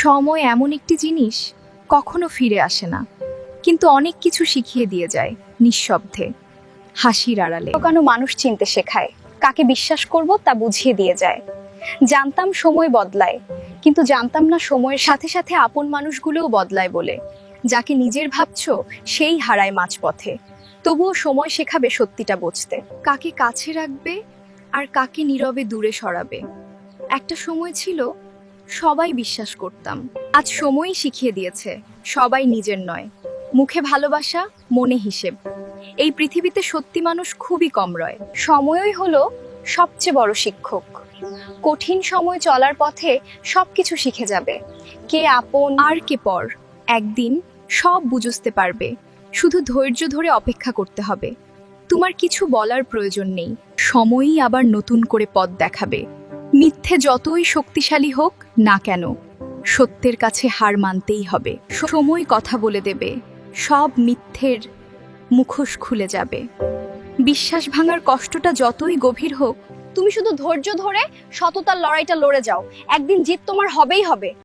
সময় এমন একটি জিনিস কখনো ফিরে আসে না, কিন্তু অনেক কিছু শিখিয়ে দিয়ে যায় নিঃশব্দে, হাসির আড়ালে। কেন মানুষ চিনতে শেখায়, কাকে বিশ্বাস করব তা বুঝিয়ে দিয়ে যায়। জানতাম সময় বদলায়, কিন্তু জানতাম না সময়ের সাথে সাথে আপন মানুষগুলোও বদলায় বলে। যাকে নিজের ভাবছো সেই হারায় মাঝপথে। তবুও সময় শেখাবে সত্যিটা বুঝতে। কাকে কাছে রাখবে আর কাকে নীরবে দূরে সরাবে। একটা সময় ছিল সবাই বিশ্বাস করতাম, আজ সময়ই শিখিয়ে দিয়েছে সবাই নিজের নয়। মুখে ভালোবাসা, মনে হিসেব। এই পৃথিবীতে সত্যি মানুষ খুবই কম রয়। সময়ই হলো সবচেয়ে বড় শিক্ষক। কঠিন সময় চলার পথে সবকিছু শিখে যাবে। কে আপন আর কে পর, একদিন সব বুঝতে পারবে। শুধু ধৈর্য ধরে অপেক্ষা করতে হবে। তোমার কিছু বলার প্রয়োজন নেই, সময়ই আবার নতুন করে পথ দেখাবে। মিথ্যে যতই শক্তিশালী হোক না কেন, সত্যের কাছে হার মানতেই হবে। সময় কথা বলে দেবে, সব মিথ্যের মুখোশ খুলে যাবে। বিশ্বাস ভাঙার কষ্টটা যতই গভীর হোক, তুমি শুধু ধৈর্য ধরে সততার লড়াইটা লড়ে যাও। একদিন জিত তোমার হবেই হবে।